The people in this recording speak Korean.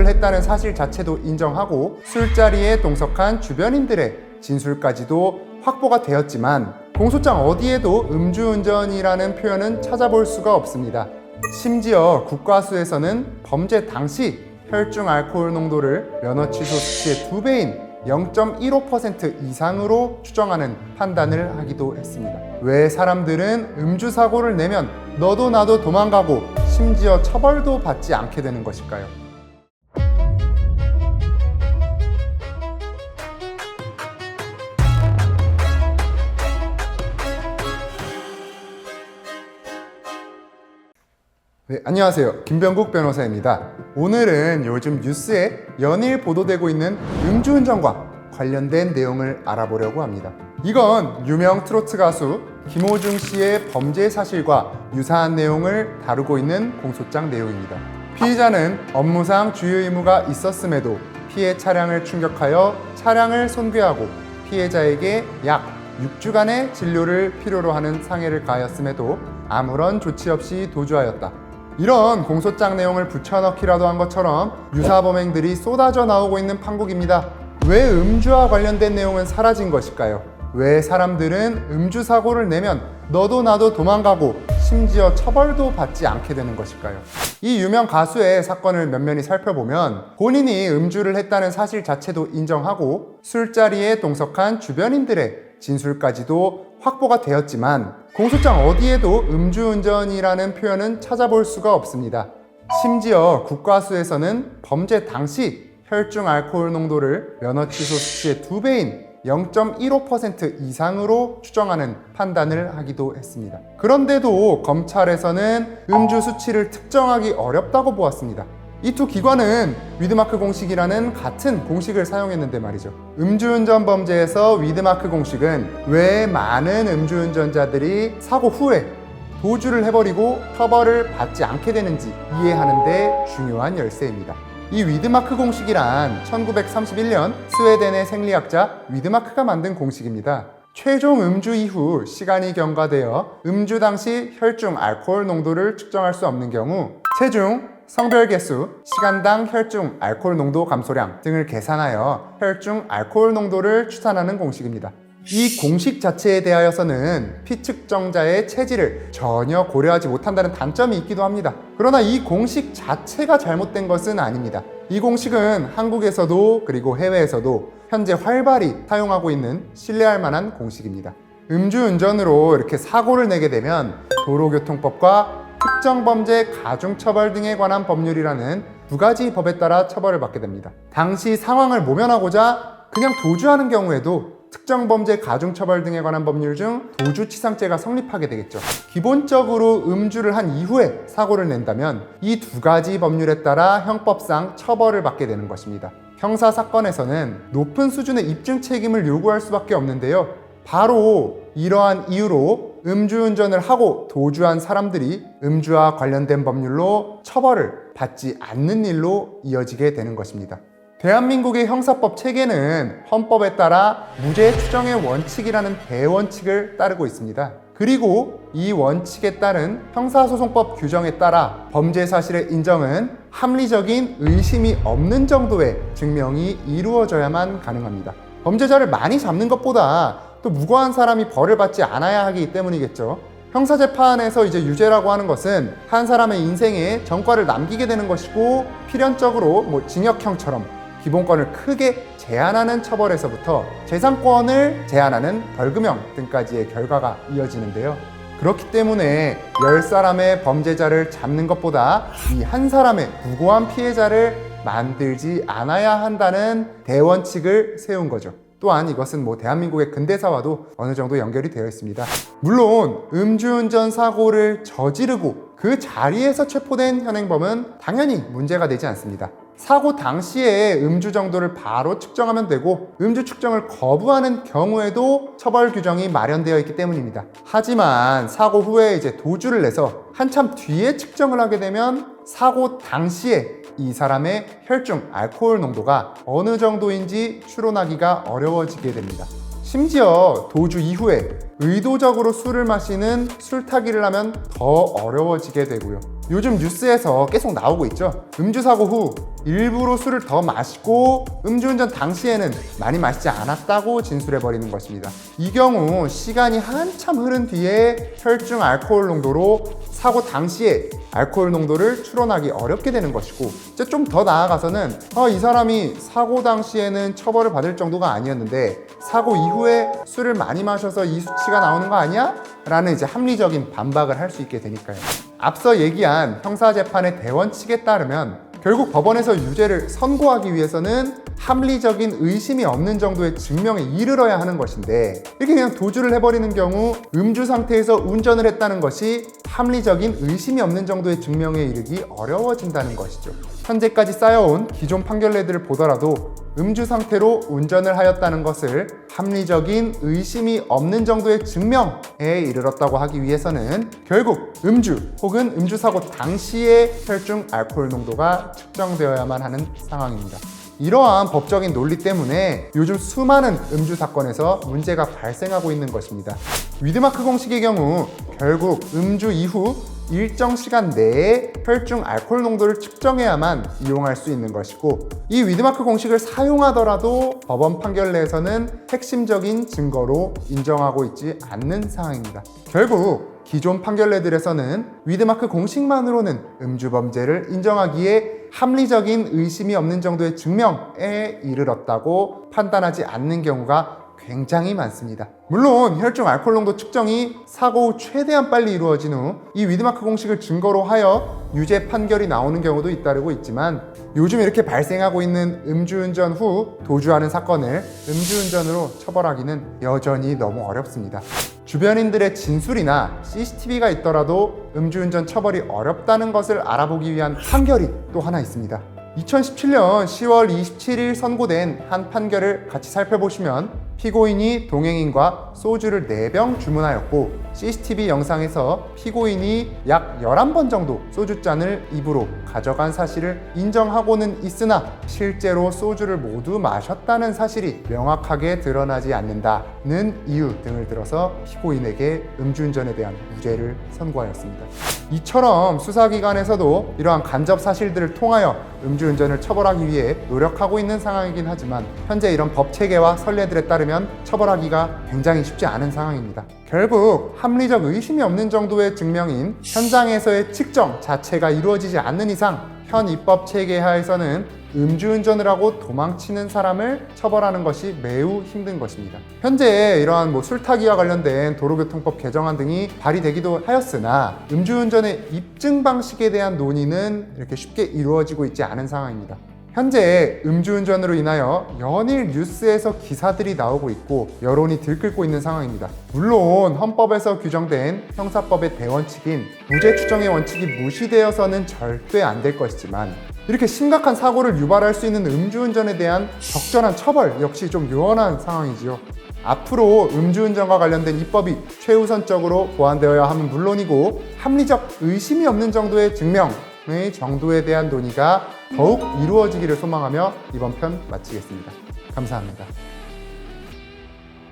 음주를 했다는 사실 자체도 인정하고 술자리에 동석한 주변인들의 진술까지도 확보가 되었지만 공소장 어디에도 음주운전이라는 표현은 찾아볼 수가 없습니다. 심지어 국과수에서는 범죄 당시 혈중 알코올 농도를 면허 취소 수치의 2배인 0.15% 이상으로 추정하는 판단을 하기도 했습니다. 왜 사람들은 음주 사고를 내면 너도 나도 도망가고 심지어 처벌도 받지 않게 되는 것일까요? 네, 안녕하세요. 김병국 변호사입니다. 오늘은 요즘 뉴스에 연일 보도되고 있는 음주운전과 관련된 내용을 알아보려고 합니다. 이건 유명 트로트 가수 김호중 씨의 범죄 사실과 유사한 내용을 다루고 있는 공소장 내용입니다. 피의자는 업무상 주요 의무가 있었음에도 피해 차량을 충격하여 차량을 손괴하고 피해자에게 약 6주간의 진료를 필요로 하는 상해를 가하였음에도 아무런 조치 없이 도주하였다. 이런 공소장 내용을 붙여넣기라도 한 것처럼 유사 범행들이 쏟아져 나오고 있는 판국입니다. 왜 음주와 관련된 내용은 사라진 것일까요? 왜 사람들은 음주 사고를 내면 너도 나도 도망가고 심지어 처벌도 받지 않게 되는 것일까요? 이 유명 가수의 사건을 면면히 살펴보면 본인이 음주를 했다는 사실 자체도 인정하고 술자리에 동석한 주변인들의 진술까지도 확보가 되었지만 공소장 어디에도 음주운전이라는 표현은 찾아볼 수가 없습니다. 심지어 국과수에서는 범죄 당시 혈중 알코올 농도를 면허 취소 수치의 2배인 0.15% 이상으로 추정하는 판단을 하기도 했습니다. 그런데도 검찰에서는 음주 수치를 특정하기 어렵다고 보았습니다. 이 두 기관은 위드마크 공식이라는 같은 공식을 사용했는데 말이죠. 음주운전 범죄에서 위드마크 공식은 왜 많은 음주운전자들이 사고 후에 도주를 해버리고 처벌을 받지 않게 되는지 이해하는 데 중요한 열쇠입니다. 이 위드마크 공식이란 1931년 스웨덴의 생리학자 위드마크가 만든 공식입니다. 최종 음주 이후 시간이 경과되어 음주 당시 혈중 알코올 농도를 측정할 수 없는 경우 체중, 성별 개수, 시간당 혈중 알코올 농도 감소량 등을 계산하여 혈중 알코올 농도를 추산하는 공식입니다. 이 공식 자체에 대하여서는 피측정자의 체질을 전혀 고려하지 못한다는 단점이 있기도 합니다. 그러나 이 공식 자체가 잘못된 것은 아닙니다. 이 공식은 한국에서도 그리고 해외에서도 현재 활발히 사용하고 있는 신뢰할 만한 공식입니다. 음주운전으로 이렇게 사고를 내게 되면 도로교통법과 특정범죄 가중처벌 등에 관한 법률이라는 두 가지 법에 따라 처벌을 받게 됩니다. 당시 상황을 모면하고자 그냥 도주하는 경우에도 특정범죄 가중처벌 등에 관한 법률 중 도주치상죄가 성립하게 되겠죠. 기본적으로 음주를 한 이후에 사고를 낸다면 이 두 가지 법률에 따라 형법상 처벌을 받게 되는 것입니다. 형사사건에서는 높은 수준의 입증 책임을 요구할 수밖에 없는데요. 바로 이러한 이유로 음주운전을 하고 도주한 사람들이 음주와 관련된 법률로 처벌을 받지 않는 일로 이어지게 되는 것입니다. 대한민국의 형사법 체계는 헌법에 따라 무죄 추정의 원칙이라는 대원칙을 따르고 있습니다. 그리고 이 원칙에 따른 형사소송법 규정에 따라 범죄 사실의 인정은 합리적인 의심이 없는 정도의 증명이 이루어져야만 가능합니다. 범죄자를 많이 잡는 것보다 또 무고한 사람이 벌을 받지 않아야 하기 때문이겠죠. 형사재판에서 이제 유죄라고 하는 것은 한 사람의 인생에 전과를 남기게 되는 것이고 필연적으로 징역형처럼 기본권을 크게 제한하는 처벌에서부터 재산권을 제한하는 벌금형 등까지의 결과가 이어지는데요. 그렇기 때문에 10사람의 범죄자를 잡는 것보다 이 한 사람의 무고한 피해자를 만들지 않아야 한다는 대원칙을 세운 거죠. 또한 이것은 대한민국의 근대사와도 어느 정도 연결이 되어 있습니다. 물론 음주운전 사고를 저지르고 그 자리에서 체포된 현행범은 당연히 문제가 되지 않습니다. 사고 당시에 음주 정도를 바로 측정하면 되고 음주 측정을 거부하는 경우에도 처벌 규정이 마련되어 있기 때문입니다. 하지만 사고 후에 이제 도주를 내서 한참 뒤에 측정을 하게 되면 사고 당시에 이 사람의 혈중 알코올 농도가 어느 정도인지 추론하기가 어려워지게 됩니다. 심지어 도주 이후에 의도적으로 술을 마시는 술타기를 하면 더 어려워지게 되고요. 요즘 뉴스에서 계속 나오고 있죠. 음주 사고 후 일부러 술을 더 마시고 음주운전 당시에는 많이 마시지 않았다고 진술해버리는 것입니다. 이 경우 시간이 한참 흐른 뒤에 혈중 알코올 농도로 사고 당시에 알코올 농도를 추론하기 어렵게 되는 것이고, 이제 좀 더 나아가서는 이 사람이 사고 당시에는 처벌을 받을 정도가 아니었는데 사고 이후에 술을 많이 마셔서 이 수치가 나오는 거 아니야? 라는 이제 합리적인 반박을 할 수 있게 되니까요. 앞서 얘기한 형사재판의 대원칙에 따르면 결국 법원에서 유죄를 선고하기 위해서는 합리적인 의심이 없는 정도의 증명에 이르러야 하는 것인데, 이렇게 그냥 도주를 해버리는 경우 음주 상태에서 운전을 했다는 것이 합리적인 의심이 없는 정도의 증명에 이르기 어려워진다는 것이죠. 현재까지 쌓여온 기존 판결례들을 보더라도 음주 상태로 운전을 하였다는 것을 합리적인 의심이 없는 정도의 증명에 이르렀다고 하기 위해서는 결국 음주 혹은 음주사고 당시의 혈중 알코올 농도가 측정되어야만 하는 상황입니다. 이러한 법적인 논리 때문에 요즘 수많은 음주 사건에서 문제가 발생하고 있는 것입니다. 위드마크 공식의 경우 결국 음주 이후 일정 시간 내에 혈중 알코올 농도를 측정해야만 이용할 수 있는 것이고, 이 위드마크 공식을 사용하더라도 법원 판결내에서는 핵심적인 증거로 인정하고 있지 않는 상황입니다. 결국 기존 판결례들에서는 위드마크 공식만으로는 음주 범죄를 인정하기에 합리적인 의심이 없는 정도의 증명에 이르렀다고 판단하지 않는 경우가 굉장히 많습니다. 물론 혈중 알코올 농도 측정이 사고 후 최대한 빨리 이루어진 후 이 위드마크 공식을 증거로 하여 유죄 판결이 나오는 경우도 잇따르고 있지만, 요즘 이렇게 발생하고 있는 음주운전 후 도주하는 사건을 음주운전으로 처벌하기는 여전히 너무 어렵습니다. 주변인들의 진술이나 CCTV가 있더라도 음주운전 처벌이 어렵다는 것을 알아보기 위한 판결이 또 하나 있습니다. 2017년 10월 27일 선고된 한 판결을 같이 살펴보시면 피고인이 동행인과 소주를 4병 주문하였고, CCTV 영상에서 피고인이 약 11번 정도 소주잔을 입으로 가져간 사실을 인정하고는 있으나 실제로 소주를 모두 마셨다는 사실이 명확하게 드러나지 않는다는 이유 등을 들어서 피고인에게 음주운전에 대한 무죄를 선고하였습니다. 이처럼 수사기관에서도 이러한 간접 사실들을 통하여 음주운전을 처벌하기 위해 노력하고 있는 상황이긴 하지만, 현재 이런 법 체계와 선례들에 따르면 처벌하기가 굉장히 쉽지 않은 상황입니다. 결국 합리적 의심이 없는 정도의 증명인 현장에서의 측정 자체가 이루어지지 않는 이상 현 입법 체계 하에서는 음주운전을 하고 도망치는 사람을 처벌하는 것이 매우 힘든 것입니다. 현재 이러한 술타기와 관련된 도로교통법 개정안 등이 발의되기도 하였으나 음주운전의 입증 방식에 대한 논의는 이렇게 쉽게 이루어지고 있지 않은 상황입니다. 현재 음주운전으로 인하여 연일 뉴스에서 기사들이 나오고 있고 여론이 들끓고 있는 상황입니다. 물론 헌법에서 규정된 형사법의 대원칙인 무죄 추정의 원칙이 무시되어서는 절대 안 될 것이지만, 이렇게 심각한 사고를 유발할 수 있는 음주운전에 대한 적절한 처벌 역시 좀 요원한 상황이지요. 앞으로 음주운전과 관련된 입법이 최우선적으로 보완되어야 함은 물론이고, 합리적 의심이 없는 정도의 증명의 정도에 대한 논의가 더욱 이루어지기를 소망하며 이번 편 마치겠습니다. 감사합니다.